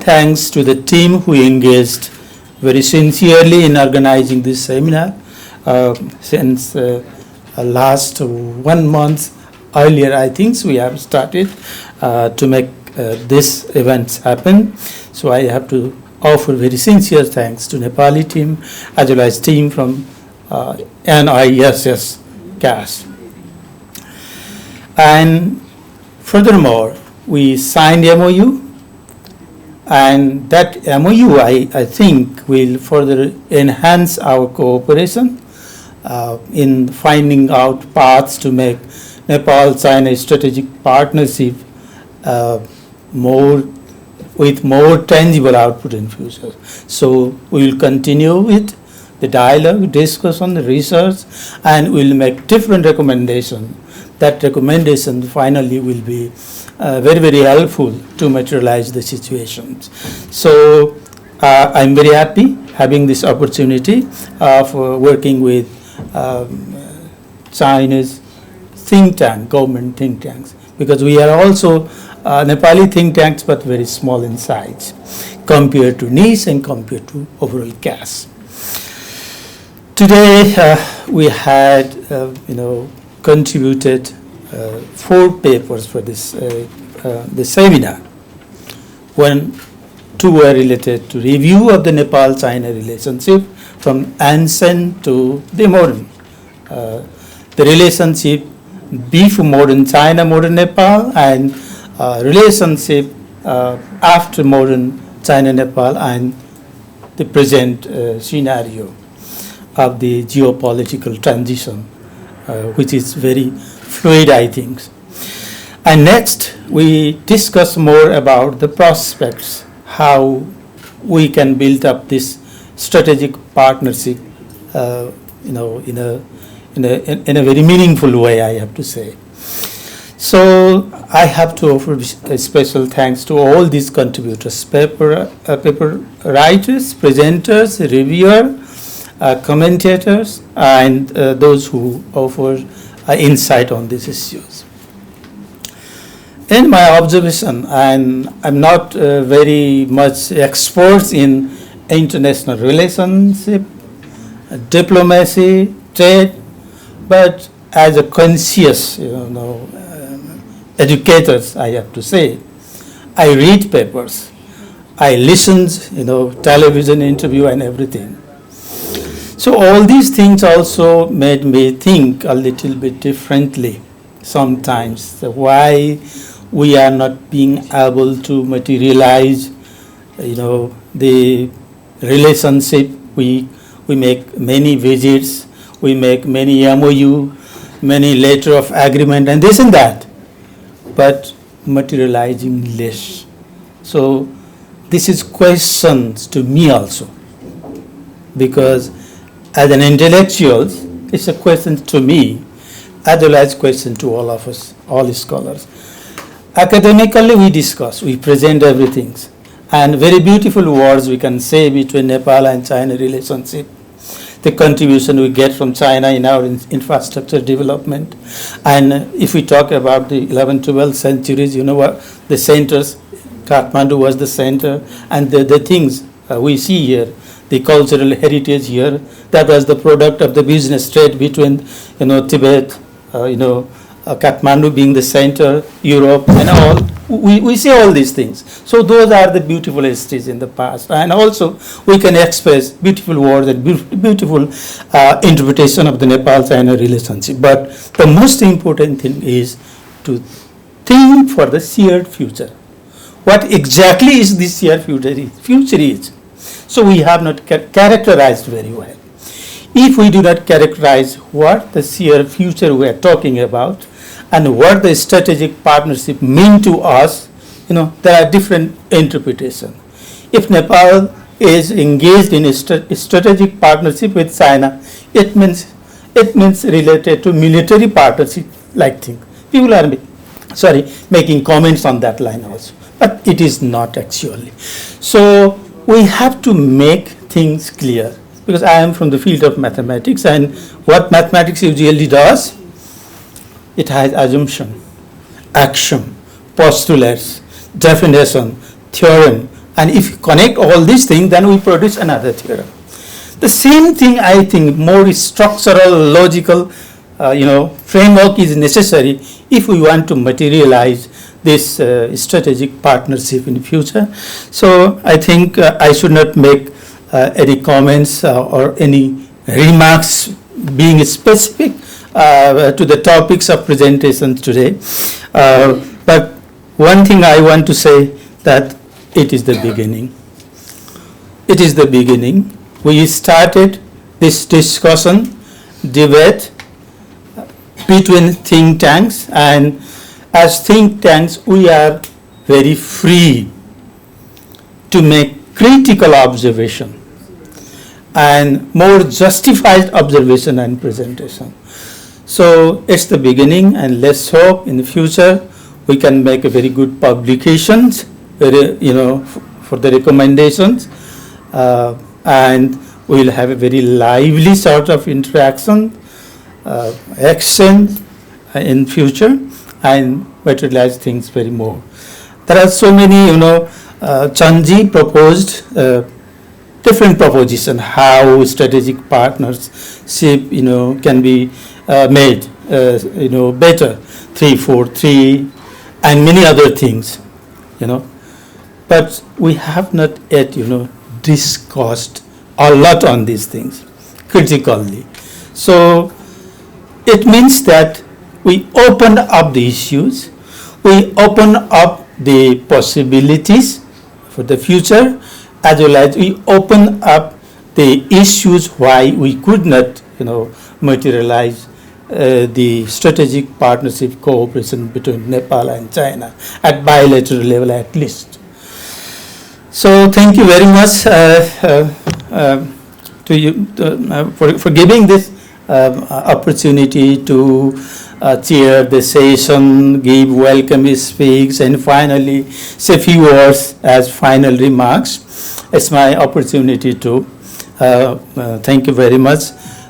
thanks to the team who engaged very sincerely in organizing this seminar since last 1 month earlier. I think we have started to make this events happen. So I have to offer very sincere thanks to Nepali team as well as team from NISS CAS. And furthermore, we signed MOU, and that MOU I think will further enhance our cooperation in finding out paths to make Nepal-China strategic partnership with more tangible output in future. So we will continue with the dialogue, discussion, research, and we will make different recommendations. That recommendation finally will be very, very helpful to materialize the situations. So I'm very happy having this opportunity of working with China's think tank, government think tanks, because we are also Nepali think tanks, but very small in size compared to NIS and compared to overall CAS. Today we had, contributed 4 papers for this seminar. Two were related to review of the Nepal-China relationship from ancient to the modern. The relationship before modern China, modern Nepal, and relationship after modern China, Nepal, and the present scenario of the geopolitical transition, which is very fluid, I think. And next, we discuss more about the prospects, how we can build up this strategic partnership, in a very meaningful way, I have to say. So I have to offer a special thanks to all these contributors: paper writers, presenters, reviewers, commentators, and those who offer insight on these issues. In my observation, and I'm not very much expert in international relationship, diplomacy, trade, but as a conscious, educators, I have to say, I read papers, I listen, television interview and everything. So all these things also made me think a little bit differently sometimes, why we are not being able to materialize, the relationship. We make many visits, we make many MOU, many letter of agreement and this and that, but materializing less. So this is questions to me also, because as an intellectual, it's a question to me, as well as question to all of us, all scholars. Academically, we discuss, we present everything, and very beautiful words we can say between Nepal and China relationship, the contribution we get from China in our infrastructure development. And if we talk about the 11th, 12th centuries, what the centers, Kathmandu was the center, and the things we see here, the cultural heritage here, that was the product of the business trade between, Tibet, Kathmandu being the center, Europe, and all. We see all these things. So those are the beautiful histories in the past. And also we can express beautiful words and beautiful interpretation of the Nepal-China relationship. But the most important thing is to think for the shared future. What exactly is this shared future is? So we have not characterized very well. If we do not characterize what the shared future we are talking about, and what the strategic partnership mean to us, there are different interpretations. If Nepal is engaged in a strategic partnership with China, it means related to military partnership like thing. People are making comments on that line also, but it is not actually. So we have to make things clear, because I am from the field of mathematics, and what mathematics usually does, it has assumption, axiom, postulates, definition, theorem, And if you connect all these things, then we produce another theorem. The same thing, I think, more structural, logical, framework is necessary if we want to materialize this strategic partnership in the future. So I think I should not make any comments or any remarks being specific to the topics of presentations today. But one thing I want to say, that it is the beginning. It is the beginning. We started this discussion, debate between think tanks, and as think tanks we are very free to make critical observation and more justified observation and presentation. So it's the beginning, and let's hope in the future we can make a very good publications, for the recommendations, and we'll have a very lively sort of interaction, exchange in future, and materialize things very more. There are so many, Chanji proposed different proposition how strategic partnership, can be made, better, 3-4-3, and many other things, But we have not yet, discussed a lot on these things critically. So it means that we open up the issues, we open up the possibilities for the future, as well as we open up the issues why we could not, materialize the strategic partnership cooperation between Nepal and China at bilateral level at least. So thank you very much to you for giving this opportunity to chair the session, give welcome speaks, and finally say a few words as final remarks. It's my opportunity to thank you very much.